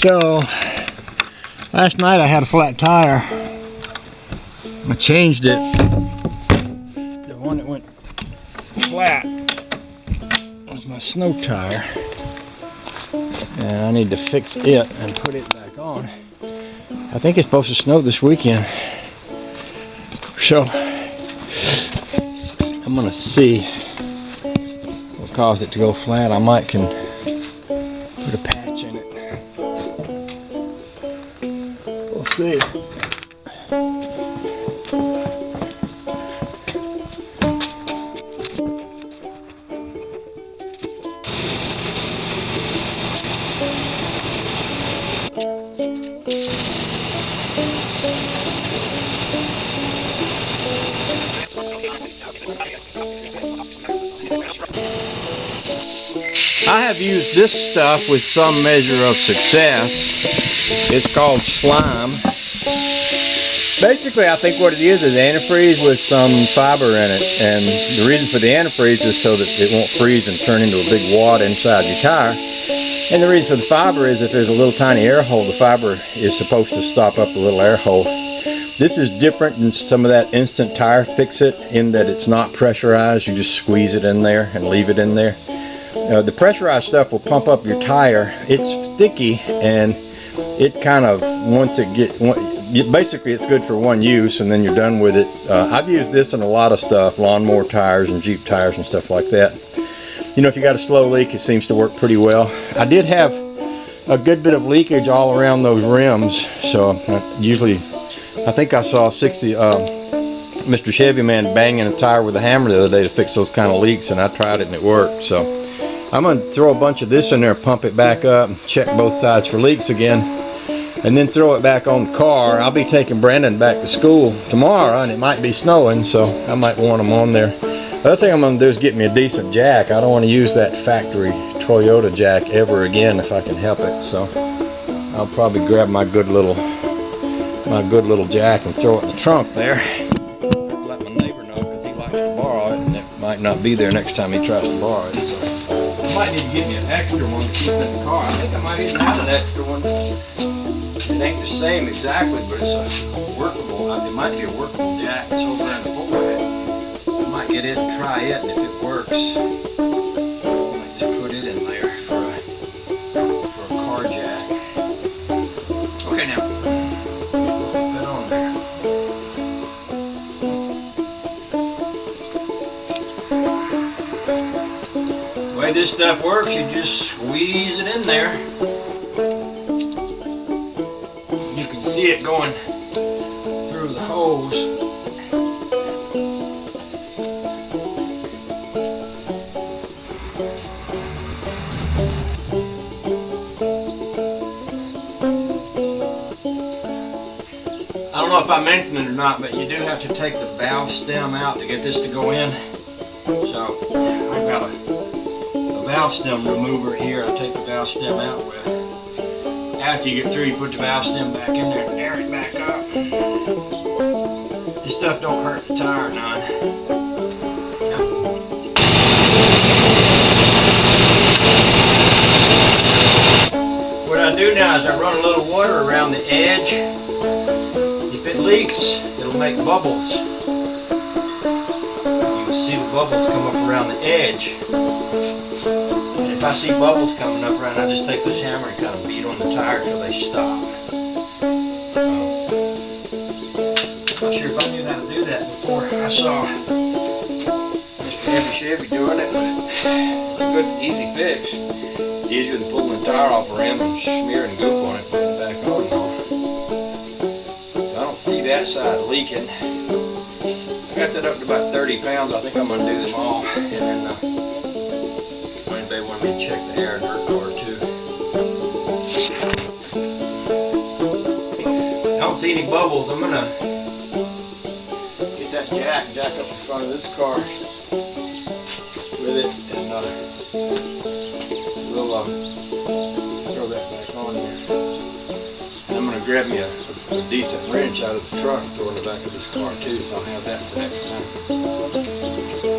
So last night I had a flat tire. I changed it. The one that went flat was my snow tire, and I need to fix it and put it back on. I think it's supposed to snow this weekend, so I'm gonna see what caused it to go flat. I might can put a patch in it. We'll see. I have used this stuff with some measure of success. It's called slime. Basically, I think what it is antifreeze with some fiber in it. And the reason for the antifreeze is so that it won't freeze and turn into a big wad inside your tire. And the reason for the fiber is if there's a little tiny air hole, the fiber is supposed to stop up the little air hole. This is different than some of that instant tire fix-it in that it's not pressurized. You just squeeze it in there and leave it in there. The pressurized stuff will pump up your tire. It's sticky, and it kind of, once it gets, basically it's good for one use and then you're done with it. I've used this in a lot of stuff, lawnmower tires and Jeep tires and stuff like that. You know, if you got a slow leak, it seems to work pretty well. I did have a good bit of leakage all around those rims, so I think I saw Mr. Chevy Man banging a tire with a hammer the other day to fix those kind of leaks, and I tried it and it worked. So I'm going to throw a bunch of this in there, pump it back up, and check both sides for leaks again, and then throw it back on the car. I'll be taking Brandon back to school tomorrow, and it might be snowing, so I might want him on there. The other thing I'm going to do is get me a decent jack. I don't want to use that factory Toyota jack ever again if I can help it, so I'll probably grab my good little jack and throw it in the trunk there. Let my neighbor know because he likes to borrow it, and it might not be there next time he tries to borrow it. So I might need to get me an extra one to keep in the car. I think I might even have an extra one. It ain't the same exactly, but it's a workable. It might be a workable jack. It's over in the forehead. I might get it and try it, and if it works, I might just put it in there for a car jack. Okay, now. The way this stuff works, you just squeeze it in there. You can see it going through the hose. I don't know if I mentioned it or not, but you do have to take the valve stem out to get this to go in. So I've got a valve stem remover here. I take the valve stem out with. After you get through, you put the valve stem back in there and air it back up. This stuff don't hurt the tire none. What I do now is I run a little water around the edge. If it leaks, it'll make bubbles. You can see the bubbles come up around the edge. And if I see bubbles coming up around, I just take this hammer and kind of beat on the tire till they stop. I'm not sure if I knew how to do that before I saw Mr. Chevy doing it, but it's a good, easy fix. It's easier than pulling the tire off a rim and smearing goop on it, putting it back on and on. So I don't see that side leaking. I got that up to about 30 pounds. I think I'm going to do them all. And then anybody want me to check the air in her car too. I don't see any bubbles. I'm going to get that jack up in front of this car with it, and we'll throw that back on here. And I'm going to grab me a decent wrench out of the truck and throw it in the back of this car too, so I'll have that for next time.